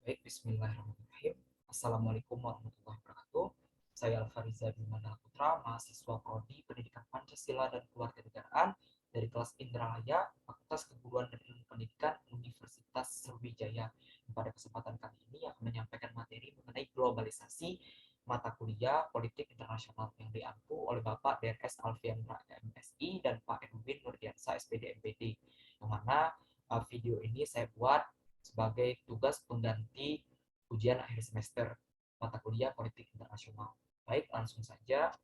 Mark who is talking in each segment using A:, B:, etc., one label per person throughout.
A: Baik, bismillahirrahmanirrahim. Assalamualaikum warahmatullahi wabarakatuh. Saya Alfariza Bimana Putra, mahasiswa Prodi Pendidikan Pancasila dan Kewarganegaraan dari kelas Indralaya, Fakultas Keguruan dan Ilmu Pendidikan Universitas Sriwijaya. Pada kesempatan kali ini akan menyampaikan materi mengenai globalisasi mata kuliah politik internasional yang diampu oleh Bapak DNS Alfiandra MSI dan Pak Edwin Nurdiansa SPD MPD. Yang mana video ini saya buat sebagai tugas pengganti ujian akhir semester mata kuliah politik internasional. Baik, langsung saja.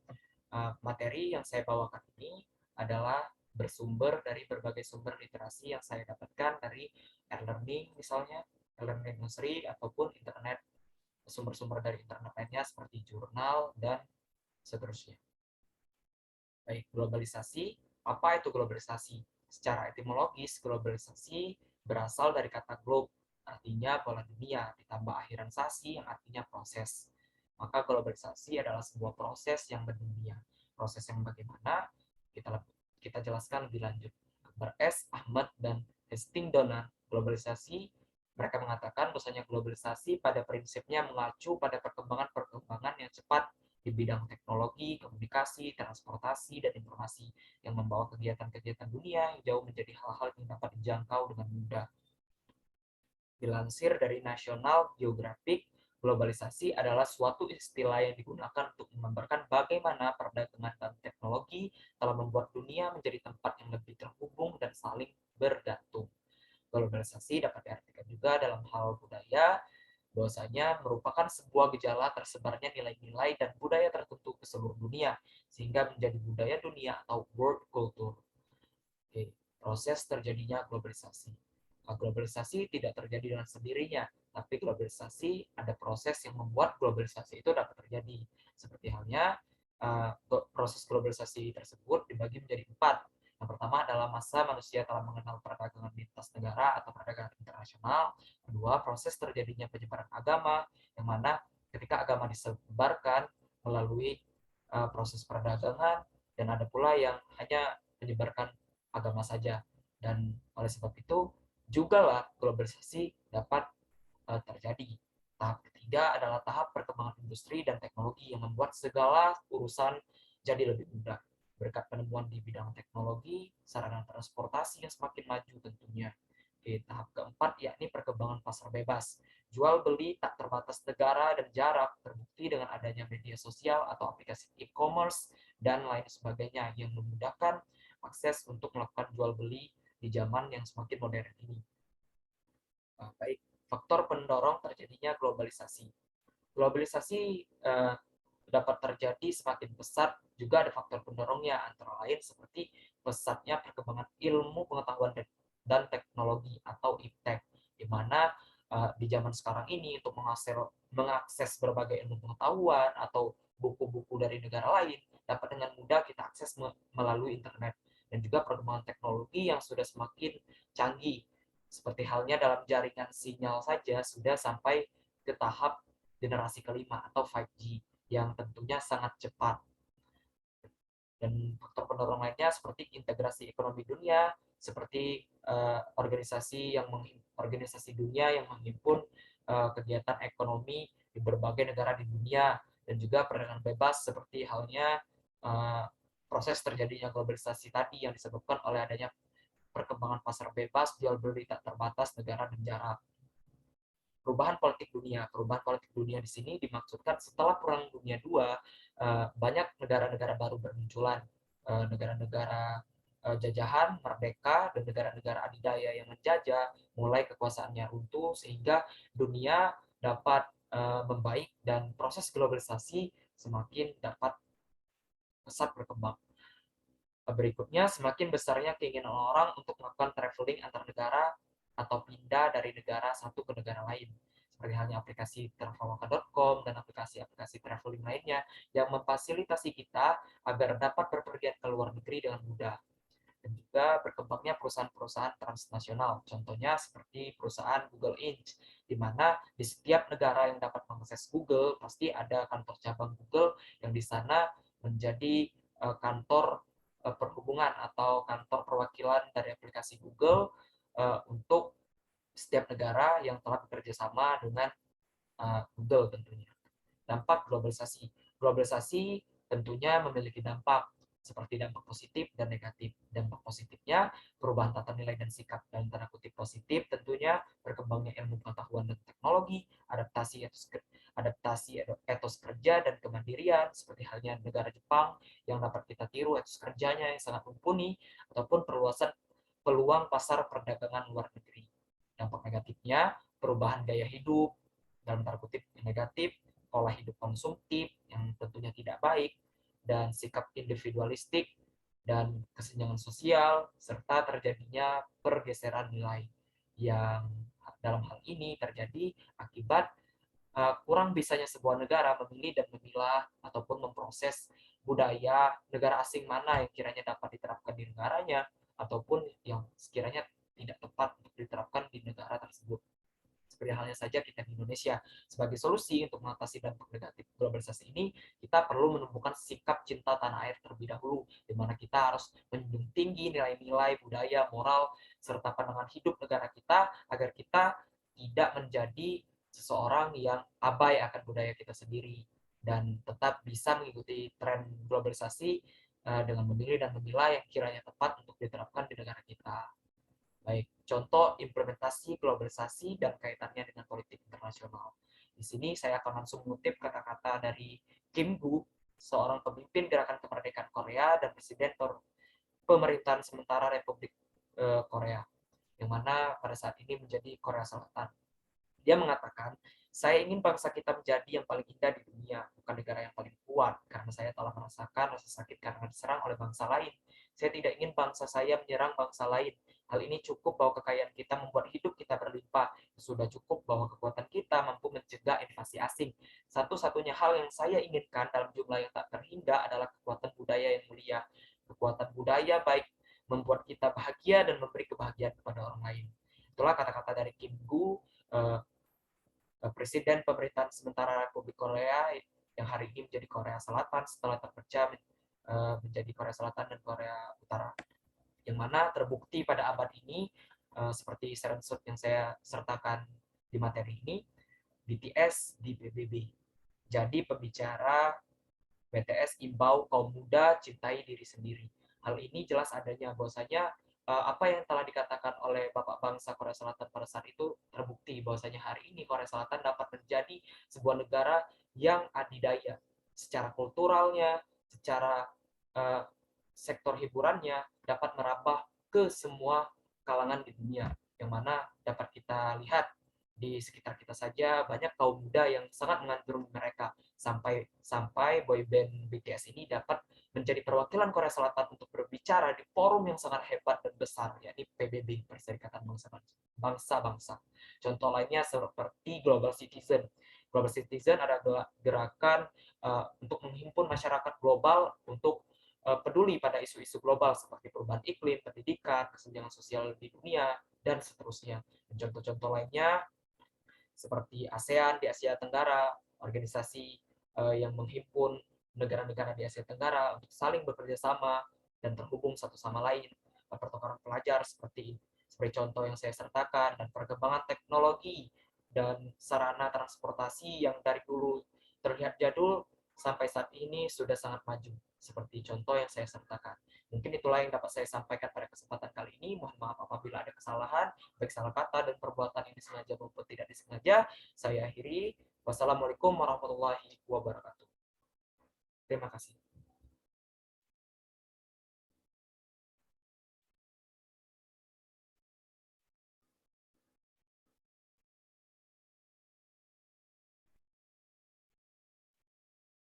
A: Materi yang saya bawakan ini adalah bersumber dari berbagai sumber literasi yang saya dapatkan dari e-learning misalnya, e-learning nursery ataupun internet, sumber-sumber dari internet lainnya seperti jurnal dan seterusnya. Baik, globalisasi. Apa itu globalisasi? Secara etimologis, globalisasi berasal dari kata globe, artinya bola dunia, ditambah akhiran sasi yang artinya proses. Maka globalisasi adalah sebuah proses yang mendunia. Proses yang bagaimana? Kita kita jelaskan lebih lanjut. Akbar S. Ahmad dan Hastings Donald, globalisasi, mereka mengatakan bahwasanya globalisasi pada prinsipnya mengacu pada perkembangan-perkembangan yang cepat di bidang teknologi, komunikasi, transportasi, dan informasi yang membawa kegiatan-kegiatan dunia yang jauh menjadi hal-hal yang dapat dijangkau dengan mudah. Dilansir dari National Geographic, globalisasi adalah suatu istilah yang digunakan untuk menggambarkan bagaimana perdagangan dan teknologi telah membuat dunia menjadi tempat yang lebih terhubung dan saling bergantung. Globalisasi dapat diartikan juga dalam hal budaya, bahwasanya merupakan sebuah gejala tersebarnya nilai-nilai dan budaya tertentu ke seluruh dunia, sehingga menjadi budaya dunia atau world culture. Oke, proses terjadinya globalisasi. Globalisasi tidak terjadi dengan sendirinya, tapi globalisasi ada proses yang membuat globalisasi itu dapat terjadi. Seperti halnya proses globalisasi tersebut dibagi menjadi 4. Yang pertama adalah masa manusia telah mengenal perdagangan lintas negara atau perdagangan internasional. Kedua, proses terjadinya penyebaran agama, yang mana ketika agama disebarkan melalui proses perdagangan, dan ada pula yang hanya menyebarkan agama saja. Dan oleh sebab itu, juga lah globalisasi dapat terjadi. Tahap ketiga adalah tahap perkembangan industri dan teknologi yang membuat segala urusan jadi lebih mudah. Berkat penemuan di bidang teknologi, sarana transportasi yang semakin maju tentunya. Oke, tahap keempat yakni perkembangan pasar bebas. Jual beli tak terbatas negara dan jarak terbukti dengan adanya media sosial atau aplikasi e-commerce dan lain sebagainya yang memudahkan akses untuk melakukan jual beli di zaman yang semakin modern ini. Baik, faktor pendorong terjadinya globalisasi. Globalisasi dapat terjadi semakin pesat, juga ada faktor pendorongnya, antara lain seperti pesatnya perkembangan ilmu pengetahuan dan teknologi atau iptek, di mana di zaman sekarang ini untuk mengakses berbagai ilmu pengetahuan atau buku-buku dari negara lain dapat dengan mudah kita akses melalui internet, dan juga perkembangan teknologi yang sudah semakin canggih, seperti halnya dalam jaringan sinyal saja sudah sampai ke tahap generasi kelima atau 5G yang tentunya sangat cepat. Dan faktor pendorong lainnya seperti integrasi ekonomi dunia, seperti organisasi dunia yang menghimpun kegiatan ekonomi di berbagai negara di dunia, dan juga perdagangan bebas seperti halnya uh, proses terjadinya globalisasi tadi yang disebabkan oleh adanya perkembangan pasar bebas, jual beli tak terbatas negara dan jarak. Perubahan politik dunia di sini dimaksudkan setelah Perang Dunia II, banyak negara-negara baru bermunculan, negara-negara jajahan merdeka dan negara-negara adidaya yang menjajah mulai kekuasaannya runtuh, sehingga dunia dapat membaik dan proses globalisasi semakin dapat pesat berkembang. Berikutnya, semakin besarnya keinginan orang untuk melakukan traveling antar negara atau pindah dari negara satu ke negara lain. Seperti halnya aplikasi traveloka.com dan aplikasi-aplikasi traveling lainnya yang memfasilitasi kita agar dapat berpergian ke luar negeri dengan mudah. Dan juga berkembangnya perusahaan-perusahaan transnasional. Contohnya seperti perusahaan Google Inc., di mana di setiap negara yang dapat mengakses Google, pasti ada kantor cabang Google yang di sana menjadi kantor perhubungan atau kantor perwakilan dari aplikasi Google untuk setiap negara yang telah bekerja sama dengan Google tentunya. Dampak globalisasi. Globalisasi tentunya memiliki dampak seperti dampak positif dan negatif. Dampak positifnya perubahan tata nilai dan sikap dalam tanda kutip positif tentunya berkembangnya ilmu pengetahuan dan teknologi, adaptasi etos kerja dan kemandirian seperti halnya negara Jepang yang dapat kita tiru etos kerjanya yang sangat mumpuni ataupun perluasan peluang pasar perdagangan luar negeri. Dampak negatifnya perubahan gaya hidup dalam tanda kutip negatif, pola hidup konsumtif yang tentunya tidak baik, dan sikap individualistik dan kesenjangan sosial, serta terjadinya pergeseran nilai yang dalam hal ini terjadi akibat kurang bisanya sebuah negara memilih dan memilah ataupun memproses budaya negara asing mana yang kiranya dapat diterapkan di negaranya ataupun yang sekiranya tidak tepat untuk diterapkan di negara tersebut. Seperti halnya saja kita di Indonesia. Sebagai solusi untuk mengatasi dampak negatif globalisasi ini, kita perlu menumbuhkan sikap cinta tanah air terlebih dahulu, di mana kita harus menjunjung tinggi nilai-nilai, budaya, moral, serta pandangan hidup negara kita, agar kita tidak menjadi seseorang yang abai akan budaya kita sendiri, dan tetap bisa mengikuti tren globalisasi dengan memilih dan memilah yang kiranya tepat untuk diterapkan di negara kita. Baik, contoh implementasi globalisasi dan kaitannya dengan politik internasional. Di sini saya akan langsung mengutip kata-kata dari Kim Gu, seorang pemimpin gerakan kemerdekaan Korea dan presiden pemerintahan sementara Republik Korea, yang mana pada saat ini menjadi Korea Selatan. Dia mengatakan, saya ingin bangsa kita menjadi yang paling indah di dunia, bukan negara yang paling kuat, karena saya telah merasakan rasa sakit karena diserang oleh bangsa lain. Saya tidak ingin bangsa saya menyerang bangsa lain. Hal ini cukup bahwa kekayaan kita membuat hidup kita berlimpah. Sudah cukup bahwa kekuatan kita mampu mencegah invasi asing. Satu-satunya hal yang saya inginkan dalam jumlah yang tak terhingga adalah kekuatan budaya yang mulia. Kekuatan budaya baik membuat kita bahagia dan memberi kebahagiaan kepada orang lain. Itulah kata-kata dari Kim Gu, Presiden pemerintahan sementara Republik Korea yang hari ini menjadi Korea Selatan setelah terpecah menjadi Korea Selatan dan Korea Utara. Yang mana terbukti pada abad ini seperti screenshot yang saya sertakan di materi ini, BTS di PBB. Jadi pembicara BTS imbau kaum muda cintai diri sendiri. Hal ini jelas adanya bahwasanya apa yang telah dikatakan oleh Bapak Bangsa Korea Selatan pada saat itu terbukti bahwasanya hari ini Korea Selatan dapat menjadi sebuah negara yang adidaya secara kulturalnya, secara uh, sektor hiburannya dapat merambah ke semua kalangan di dunia, yang mana dapat kita lihat di sekitar kita saja banyak kaum muda yang sangat mengagumi mereka, sampai sampai boyband BTS ini dapat menjadi perwakilan Korea Selatan untuk berbicara di forum yang sangat hebat dan besar, yakni PBB, Perserikatan Bangsa-Bangsa. Contoh lainnya seperti Global Citizen. Global Citizen adalah gerakan untuk menghimpun masyarakat global untuk peduli pada isu-isu global seperti perubahan iklim, pendidikan, kesenjangan sosial di dunia, dan seterusnya. Contoh-contoh lainnya seperti ASEAN di Asia Tenggara, organisasi yang menghimpun negara-negara di Asia Tenggara untuk saling bekerja sama dan terhubung satu sama lain, pertukaran pelajar seperti contoh yang saya sertakan, dan perkembangan teknologi dan sarana transportasi yang dari dulu terlihat jadul sampai saat ini sudah sangat maju, seperti contoh yang saya sertakan. Mungkin itulah yang dapat saya sampaikan pada kesempatan kali ini. Mohon maaf apabila ada kesalahan, baik salah kata dan perbuatan yang disengaja maupun tidak disengaja. Saya akhiri. Wassalamualaikum warahmatullahi wabarakatuh. Terima kasih.